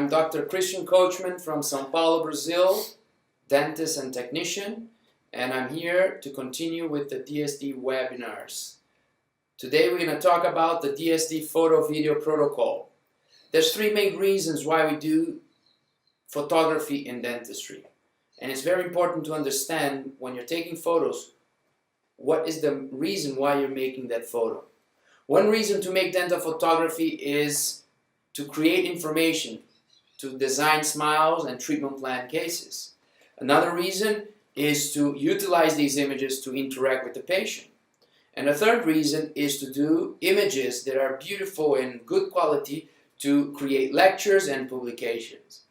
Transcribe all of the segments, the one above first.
I'm Dr. Christian Coachman from São Paulo, Brazil, dentist and technician, and I'm here to continue with the DSD webinars. Today we're going to talk about the DSD photo video protocol. There's three main reasons why we do photography in dentistry. And it's very important to understand when you're taking photos, what is the reason why you're making that photo. One reason to make dental photography is to create information, to design smiles and treatment plan cases. Another reason is to utilize these images to interact with the patient. And a third reason is to do images that are beautiful and good quality to create lectures and publications.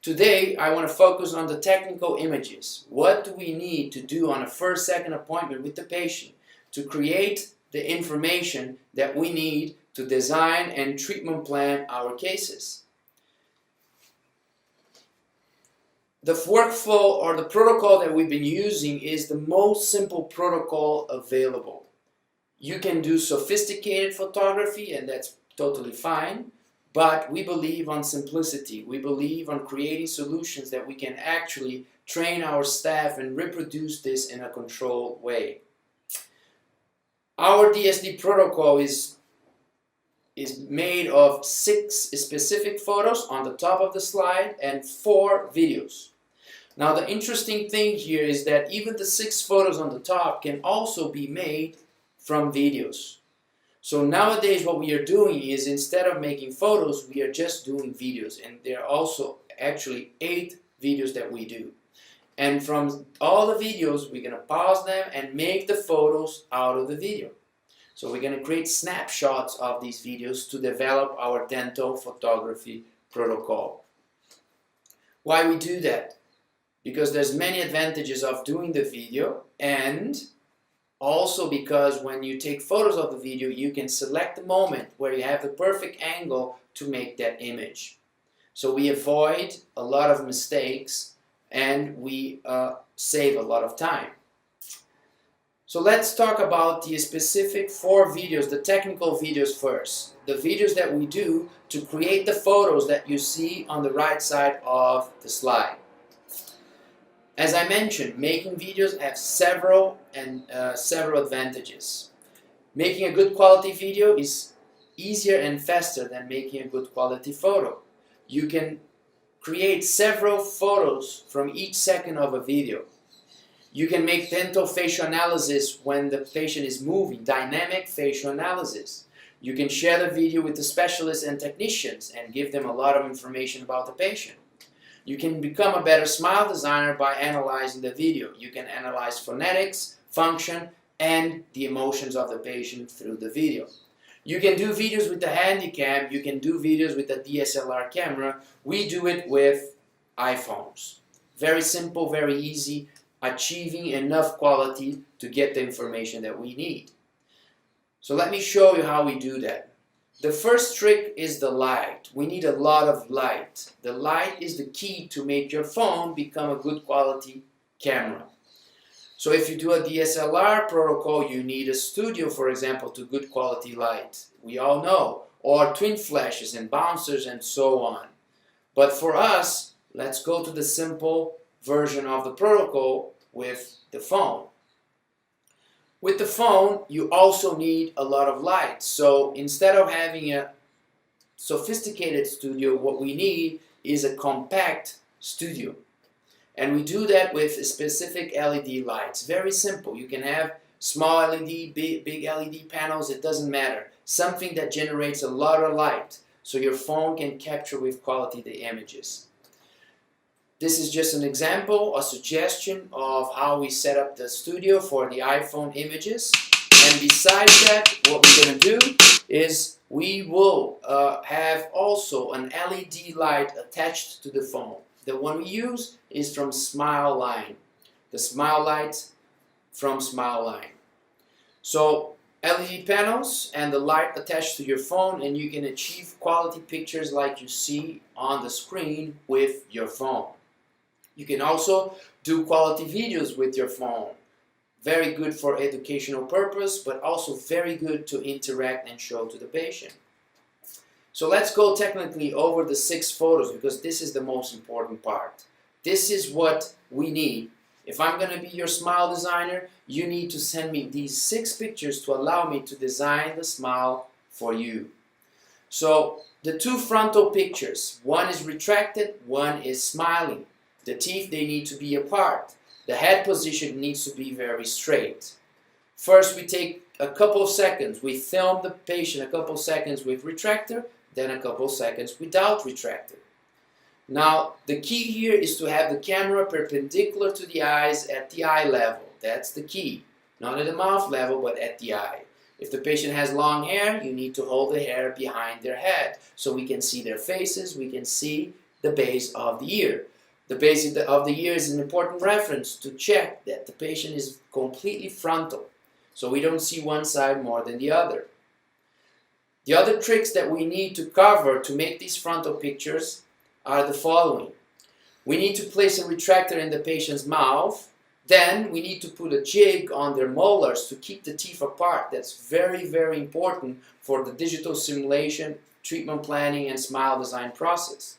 Today, I want to focus on the technical images. What do we need to do on a first-second appointment with the patient to create the information that we need to design and treatment plan our cases? The workflow or the protocol that we've been using is the most simple protocol available. You can do sophisticated photography, and that's totally fine, but we believe on simplicity. We believe on creating solutions that we can actually train our staff and reproduce this in a controlled way. Our DSD protocol is made of 6 specific photos on the top of the slide and 4 videos. Now the interesting thing here is that even the 6 photos on the top can also be made from videos. So nowadays what we are doing is, instead of making photos, we are just doing videos, and there are also actually 8 videos that we do. And from all the videos we're going to pause them and make the photos out of the video. So we're going to create snapshots of these videos to develop our dental photography protocol. Why we do that? Because there's many advantages of doing the video, and also because when you take photos of the video, you can select the moment where you have the perfect angle to make that image. So we avoid a lot of mistakes and we save a lot of time. So let's talk about the specific 4 videos, the technical videos first. The videos that we do to create the photos that you see on the right side of the slide. As I mentioned, making videos have several advantages. Making a good quality video is easier and faster than making a good quality photo. You can create several photos from each second of a video. You can make dental facial analysis when the patient is moving, dynamic facial analysis. You can share the video with the specialists and technicians and give them a lot of information about the patient. You can become a better smile designer by analyzing the video. You can analyze phonetics, function, and the emotions of the patient through the video. You can do videos with the handycam. You can do videos with the DSLR camera. We do it with iPhones. Very simple, very easy, achieving enough quality to get the information that we need. So let me show you how we do that. The first trick is the light. We need a lot of light. The light is the key to make your phone become a good quality camera. So if you do a DSLR protocol, you need a studio, for example, to good quality light. We all know. Or twin flashes and bouncers and so on. But for us, let's go to the simple version of the protocol with the phone. With the phone, you also need a lot of light. So instead of having a sophisticated studio, what we need is a compact studio. And we do that with specific LED lights. Very simple. You can have small LED, big LED panels, it doesn't matter. Something that generates a lot of light so your phone can capture with quality the images. This is just an example, a suggestion of how we set up the studio for the iPhone images. And besides that, what we're going to do is we will have also an LED light attached to the phone. The one we use is from Smile Line. The Smile Light from Smile Line. So LED panels and the light attached to your phone, and you can achieve quality pictures like you see on the screen with your phone. You can also do quality videos with your phone. Very good for educational purpose, but also very good to interact and show to the patient. So let's go technically over the 6 photos because this is the most important part. This is what we need. If I'm going to be your smile designer, you need to send me these 6 pictures to allow me to design the smile for you. So the 2 frontal pictures, one is retracted, one is smiling. The teeth, they need to be apart. The head position needs to be very straight. First we take a couple of seconds, we film the patient a couple of seconds with retractor, then a couple of seconds without retractor. Now, the key here is to have the camera perpendicular to the eyes at the eye level. That's the key. Not at the mouth level, but at the eye. If the patient has long hair, you need to hold the hair behind their head so we can see their faces, we can see the base of the ear. The base of the ear is an important reference to check that the patient is completely frontal, so we don't see one side more than the other. The other tricks that we need to cover to make these frontal pictures are the following. We need to place a retractor in the patient's mouth. Then we need to put a jig on their molars to keep the teeth apart. That's very, very important for the digital simulation, treatment planning, and smile design process.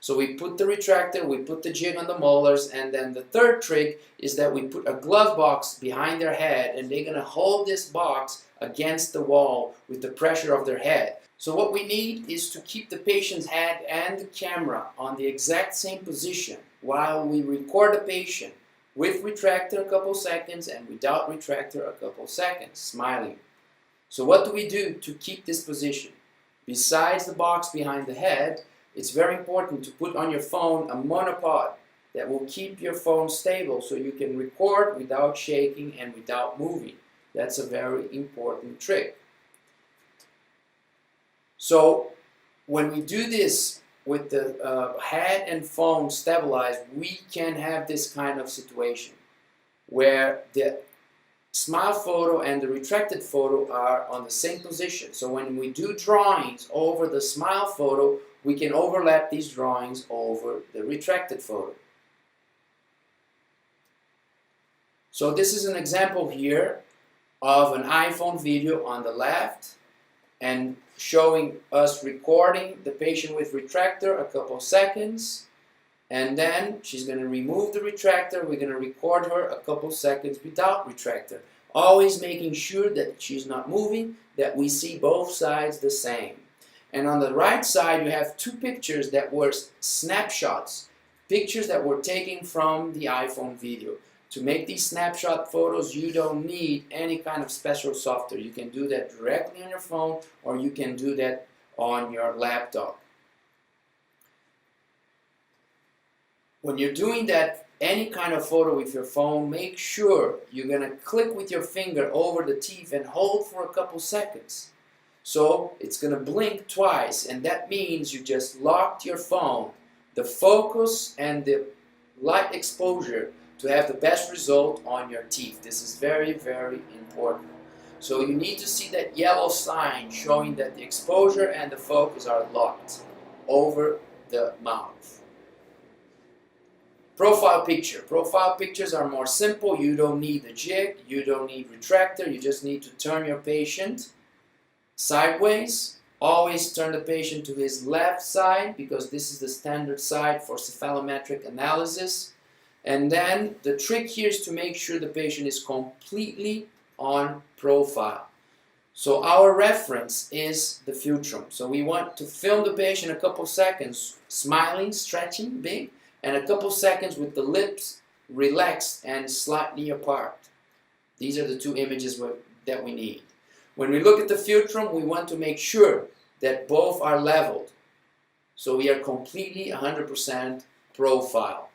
So we put the retractor, we put the jig on the molars, and then the third trick is that we put a glove box behind their head, and they're going to hold this box against the wall with the pressure of their head. So what we need is to keep the patient's head and the camera on the exact same position while we record the patient with retractor a couple seconds and without retractor a couple seconds, smiling. So what do we do to keep this position? Besides the box behind the head, it's very important to put on your phone a monopod that will keep your phone stable so you can record without shaking and without moving. That's a very important trick. So when we do this with the head and phone stabilized, we can have this kind of situation where the smile photo and the retracted photo are on the same position. So when we do drawings over the smile photo, we can overlap these drawings over the retracted photo. So this is an example here of an iPhone video on the left and showing us recording the patient with retractor a couple seconds, and then she's going to remove the retractor. We're going to record her a couple seconds without retractor, always making sure that she's not moving, that we see both sides the same. And on the right side you have 2 pictures that were snapshots, pictures that were taken from the iPhone video. To make these snapshot photos, you don't need any kind of special software. You can do that directly on your phone, or you can do that on your laptop. When you're doing that, any kind of photo with your phone, make sure you're going to click with your finger over the teeth and hold for a couple seconds. So it's going to blink twice, and that means you just locked your phone, the focus and the light exposure, to have the best result on your teeth. This is very, very important. So you need to see that yellow sign showing that the exposure and the focus are locked over the mouth. Profile picture. Profile pictures are more simple. You don't need a jig, you don't need retractor, you just need to turn your patient sideways. Always turn the patient to his left side because this is the standard side for cephalometric analysis. And then the trick here is to make sure the patient is completely on profile. So our reference is the fulcrum. So we want to film the patient a couple seconds smiling, stretching big, and a couple seconds with the lips relaxed and slightly apart. These are the 2 images that we need. When we look at the fulcrum, we want to make sure that both are leveled. So we are completely 100% profile.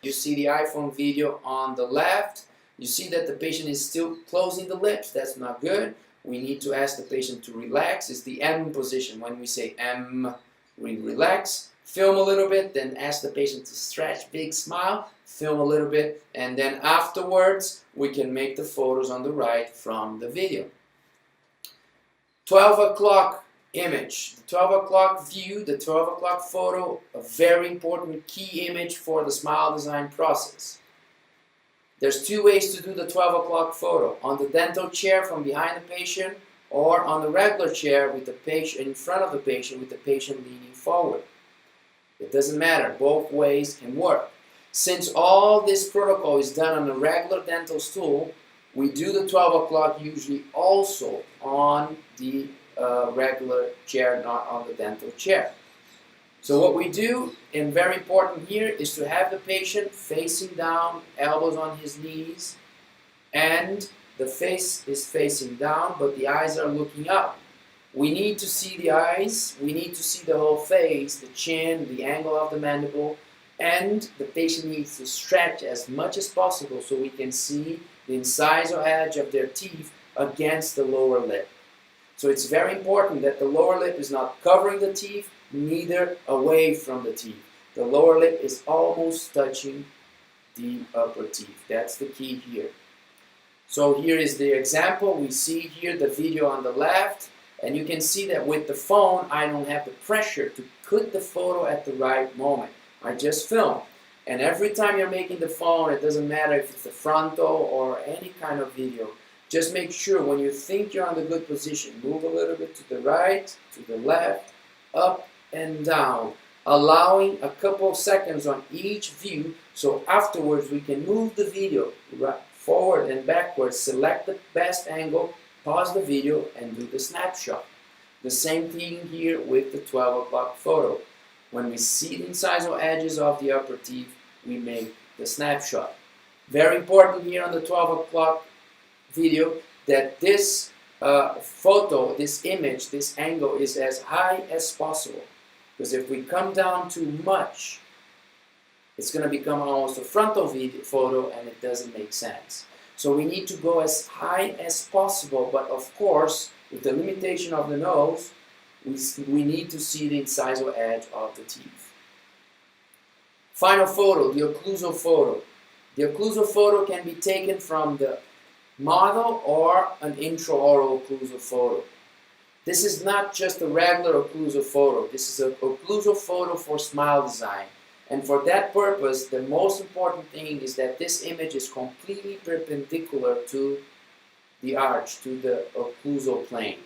You see the iPhone video on the left. You see that the patient is still closing the lips. That's not good. We need to ask the patient to relax. It's the M position. When we say M, we relax. Film a little bit, then ask the patient to stretch, big smile. Film a little bit, and then afterwards we can make the photos on the right from the video. 12 o'clock image. The 12 o'clock view, the 12 o'clock photo, a very important key image for the smile design process. There's 2 ways to do the 12 o'clock photo. On the dental chair from behind the patient, or on the regular chair with the patient in front of the patient with the patient leaning forward. It doesn't matter, both ways can work. Since all this protocol is done on a regular dental stool, we do the 12 o'clock usually also on the regular chair, not on the dental chair. So what we do, and very important here, is to have the patient facing down, elbows on his knees, and the face is facing down, but the eyes are looking up. We need to see the eyes, we need to see the whole face, the chin, the angle of the mandible, and the patient needs to stretch as much as possible so we can see the incisor edge of their teeth against the lower lip. So it's very important that the lower lip is not covering the teeth, neither away from the teeth. The lower lip is almost touching the upper teeth. That's the key here. So here is the example. We see here the video on the left, and you can see that with the phone, I don't have the pressure to click the photo at the right moment. I just film. And every time you're making the phone, it doesn't matter if it's the frontal or any kind of video, just make sure when you think you're on the good position, move a little bit to the right, to the left, up and down, allowing a couple of seconds on each view, so afterwards we can move the video forward and backwards, select the best angle, pause the video, and do the snapshot. The same thing here with the 12 o'clock photo. When we see the incisor edges of the upper teeth, we make the snapshot. Very important here on the 12 o'clock video that this photo, this image, this angle is as high as possible. Because if we come down too much, it's going to become almost a frontal photo and it doesn't make sense. So we need to go as high as possible, but of course, with the limitation of the nose, we need to see the incisor edge of the teeth. Final photo, the occlusal photo. The occlusal photo can be taken from the model or an intraoral occlusal photo. This is not just a regular occlusal photo. This is an occlusal photo for smile design. And for that purpose, the most important thing is that this image is completely perpendicular to the arch, to the occlusal plane.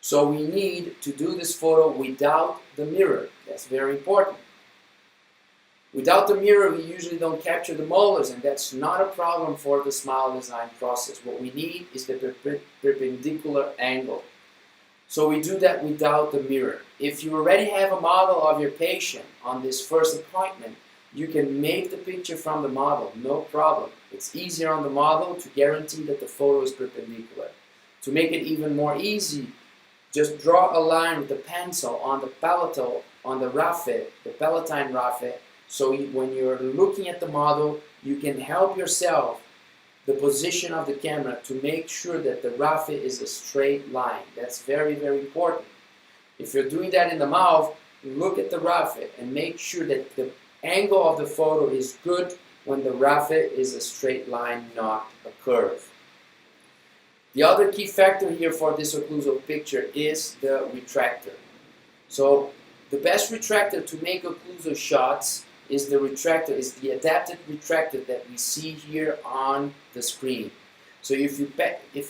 So we need to do this photo without the mirror. That's very important. Without the mirror, we usually don't capture the molars, and that's not a problem for the smile design process. What we need is the perpendicular angle. So we do that without the mirror. If you already have a model of your patient on this first appointment, you can make the picture from the model, no problem. It's easier on the model to guarantee that the photo is perpendicular. To make it even more easy, just draw a line with the pencil on the palatal, on the raphe, the palatine raphe, so when you're looking at the model, you can help yourself the position of the camera to make sure that the raphe is a straight line. That's very, very important. If you're doing that in the mouth, look at the raphe and make sure that the angle of the photo is good when the raphe is a straight line, not a curve. The other key factor here for this occlusal picture is the retractor. So the best retractor to make occlusal shots is the adapted retractor that we see here on the screen. So if you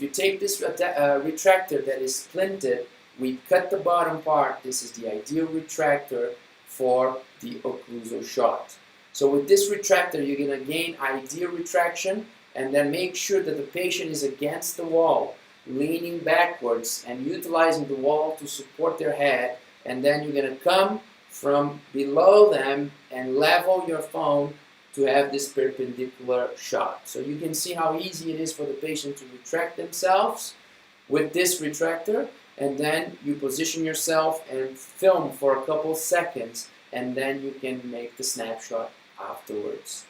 take this retractor that is splinted, we cut the bottom part. This is the ideal retractor for the occlusal shot. So with this retractor, you're going to gain ideal retraction, and then make sure that the patient is against the wall, leaning backwards and utilizing the wall to support their head, and then you're going to come from below them and level your phone to have this perpendicular shot. So you can see how easy it is for the patient to retract themselves with this retractor, and then you position yourself and film for a couple seconds, and then you can make the snapshot afterwards.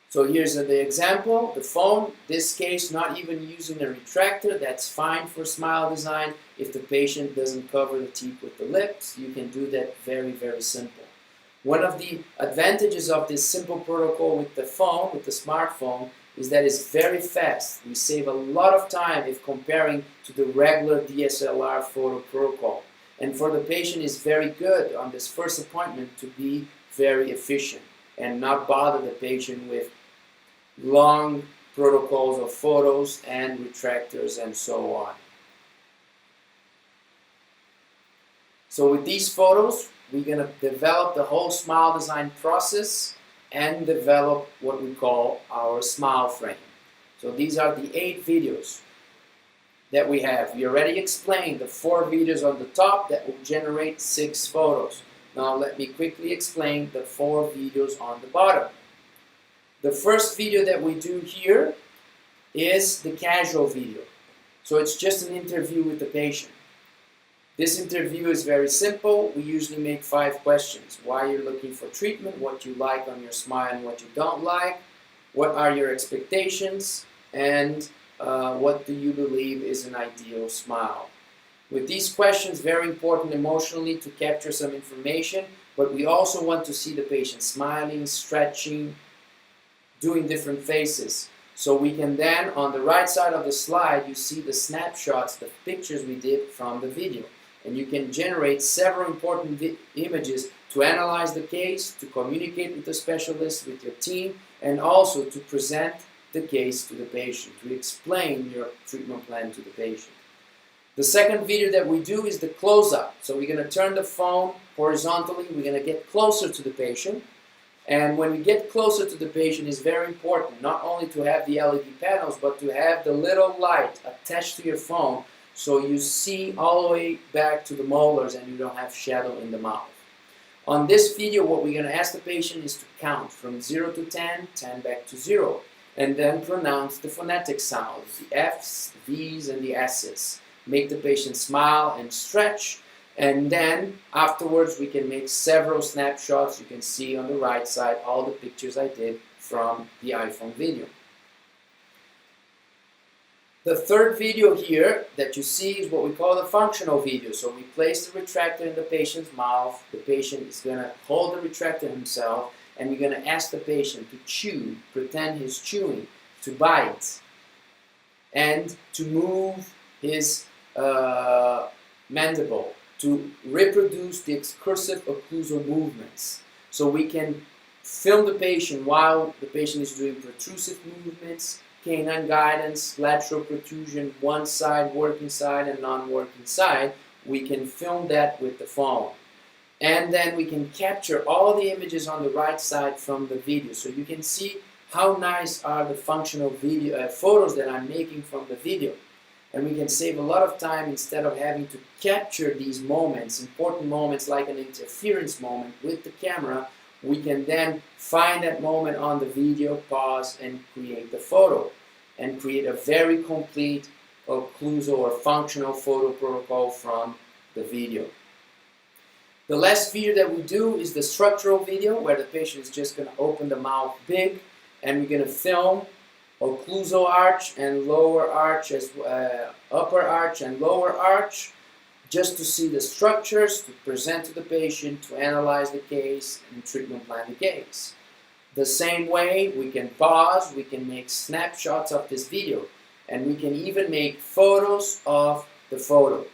So here's the example, the phone, this case not even using a retractor, that's fine for smile design. If the patient doesn't cover the teeth with the lips, you can do that very, very simple. One of the advantages of this simple protocol with the phone, with the smartphone, is that it's very fast. We save a lot of time if comparing to the regular DSLR photo protocol. And for the patient, it's very good on this first appointment to be very efficient and not bother the patient with long protocols of photos and retractors and so on. So with these photos, we're going to develop the whole smile design process and develop what we call our smile frame. So these are the 8 videos that we have. We already explained the 4 videos on the top that will generate 6 photos. Now let me quickly explain the 4 videos on the bottom. The first video that we do here is the casual video. So it's just an interview with the patient. This interview is very simple. We usually make 5 questions. Why you're looking for treatment, what you like on your smile and what you don't like, what are your expectations, and what do you believe is an ideal smile. With these questions, very important emotionally to capture some information, but we also want to see the patient smiling, stretching, doing different faces. So we can then, on the right side of the slide, you see the snapshots, the pictures we did from the video. And you can generate several important images to analyze the case, to communicate with the specialist, with your team, and also to present the case to the patient, to explain your treatment plan to the patient. The second video that we do is the close-up. So we're going to turn the phone horizontally, we're going to get closer to the patient. And when we get closer to the patient, it's very important not only to have the LED panels, but to have the little light attached to your phone so you see all the way back to the molars and you don't have shadow in the mouth. On this video, what we're going to ask the patient is to count from 0 to 10, 10 back to 0, and then pronounce the phonetic sounds, the F's, the V's, and the S's. Make the patient smile and stretch, and then afterwards we can make several snapshots. You can see on the right side all the pictures I did from the iPhone video. The third video here that you see is what we call the functional video. So we place the retractor in the patient's mouth. The patient is going to hold the retractor himself, and we're going to ask the patient to chew, pretend he's chewing, to bite, and to move his mandible, to reproduce the excursive occlusal movements. So we can film the patient while the patient is doing protrusive movements, canine guidance, lateral protrusion, one side, working side, and non-working side. We can film that with the phone. And then we can capture all the images on the right side from the video. So you can see how nice are the functional video photos that I'm making from the video. And we can save a lot of time instead of having to capture these moments, important moments like an interference moment with the camera. We can then find that moment on the video, pause, and create the photo. And create a very complete occlusal or functional photo protocol from the video. The last video that we do is the structural video, where the patient is just going to open the mouth big, and we're going to film occlusal arch and lower arch, as upper arch and lower arch, just to see the structures, to present to the patient, to analyze the case, and treatment plan the case. The same way, we can pause, we can make snapshots of this video, and we can even make photos of the photo.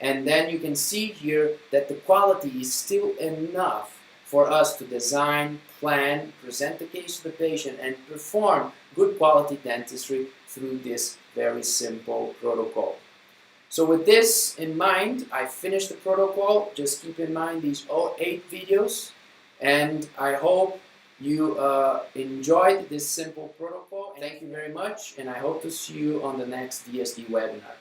And then you can see here that the quality is still enough for us to design, plan, present the case to the patient, and perform good quality dentistry through this very simple protocol. So with this in mind, I finished the protocol. Just keep in mind these 8 videos, and I hope you enjoyed this simple protocol. Thank you very much, and I hope to see you on the next DSD webinar.